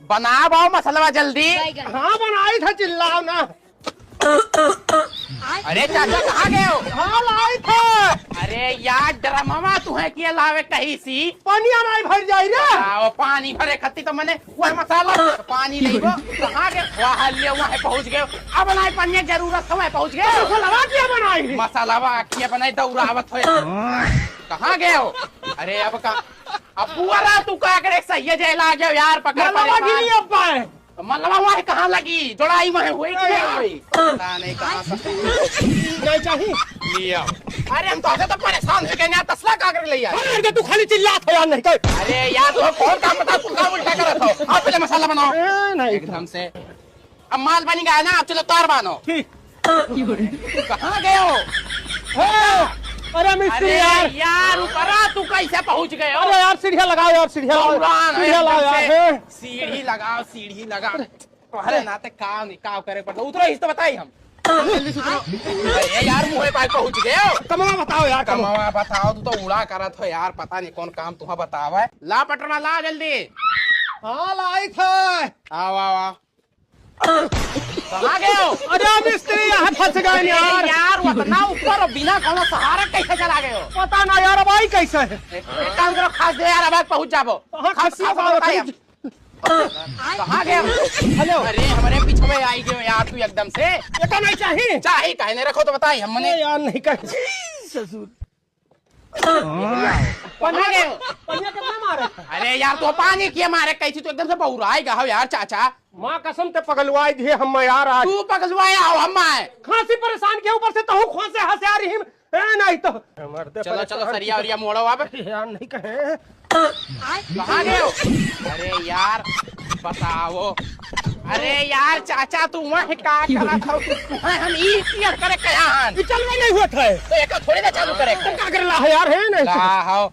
बनाओ मसलवा जल्दी। हाँ बनाई था, चिल्लाओ ना। अरे चाचा कहाँ गए हो? हाँ लाई था। अरे यार ड्रमवा तुम्हें किया लावे कहीं सी पानी नहीं भर जाए रे। आओ पानी भरे खत्ती तो मैंने वह मसाला पानी नहीं वो कहाँ गए? वहाँ लियो वहाँ पहुँच गए। अब नहीं पानी की जरूरत है, पहुँच गए। मसाला क्या बनाई? मसालावा किया बनाई दौड़ावत हो। कहाँ गए हो? अरे अब का अब बुआरा तू का करे सही जेला गया यार पकड़ पाए। मलवा वहाँ कहाँ लगी? जोड़ाई वहाँ हुई पता नहीं कहाँ नहीं चाहिए लिया। अरे हम तो परेशान हो गए यार, तसला का कर लिया। अरे तू खाली चिल्लात हो यार। नहीं अरे यार तू कौन काम बता, तू काम उल्टा कर रहा था। आप पहले मसाला बनाओ नहीं एकदम से। अब माल बन गया ना, आप चलो तार बानो। कहाँ गए हो? अरे मिस्त्री यार ऊपरा तू कैसे पहुँच गए हो? अरे यार सीढ़ियाँ लगाओ यार, सीढ़ियाँ लगाओ यार। सीढ़ी लगाओ सीढ़ी लगाओ। अरे नाते काम नहीं काम करे पड़ता। उतरो इस तो बताई हम जल्दी से उतरो। अरे यार मुँह पाए पहुँच गए हो। कमावा बताओ यार, कमावा बताओ। तू तो उड़ा करत हो यार, पता नहीं कौन काम तुम्हें बतावा है। ला पटरवा ला जल्दी। हाँ लाई था। आओ आओ आओ। कहाँ गए हो? अरे मिस्त्री यहाँ फंस गए यार। यार उतना ऊपर बिना कोनो सहारा कैसे चला गए हो? पता ना यार, अब आई कैसे है? एक काम करो, खास दे यार, अब पहुँच जाओ। कहाँ गए? हेलो। अरे हमारे पीछे में आई गए यार तू एकदम से। ये नहीं चाहिए? चाहे कहने रखो तो बताई हमने यार। नहीं कहे ससुर। कहाँ गए? पनिया कितना मारे? अरे यार तो पानी किए मारे कैसी तू एकदम से बहुराएगा हो यार चाचा। माँ कसम ते पगलवाई दिए हम यार आज। तू पगलवाया हो हम आए। खांसी परेशान के ऊपर से तो खोसे हंसे आ रही है नहीं तो। चलो चलो सरिया वरिया मोड़ो आप। यार नहीं कहे। कहाँ गए हो? अरे यार बताओ। अरे यार चाचा तू वहाँ क्या करा था? हम ई क्लियर करे कहाँ? चल नहीं हुआ था तो एक थोड़ी ना चालू करे। क्या कर रहा है यार? है नहीं हो।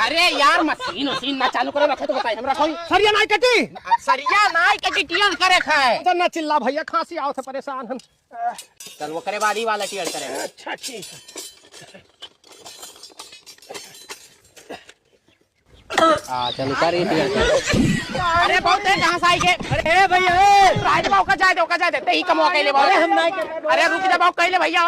अरे यार मशीन उसीन ना चालू करे रखे तो बताई हम रखो। सरिया नहीं कटी? सरिया नहीं कटी टियर करे खाए। तो ना चिल्ला भैया, खांसी आओ थे परेशान हम। चल वो करे बादी वाला टियर करे। अच्छा ठीक है। चलो करे टियर करे। अरे बहुत है कहाँ से आई के? अरे भैया राज बाबू का जाए दे, ही कमवा के ले। हम नहीं। अरे रुक जा बाबू कह ले भैया।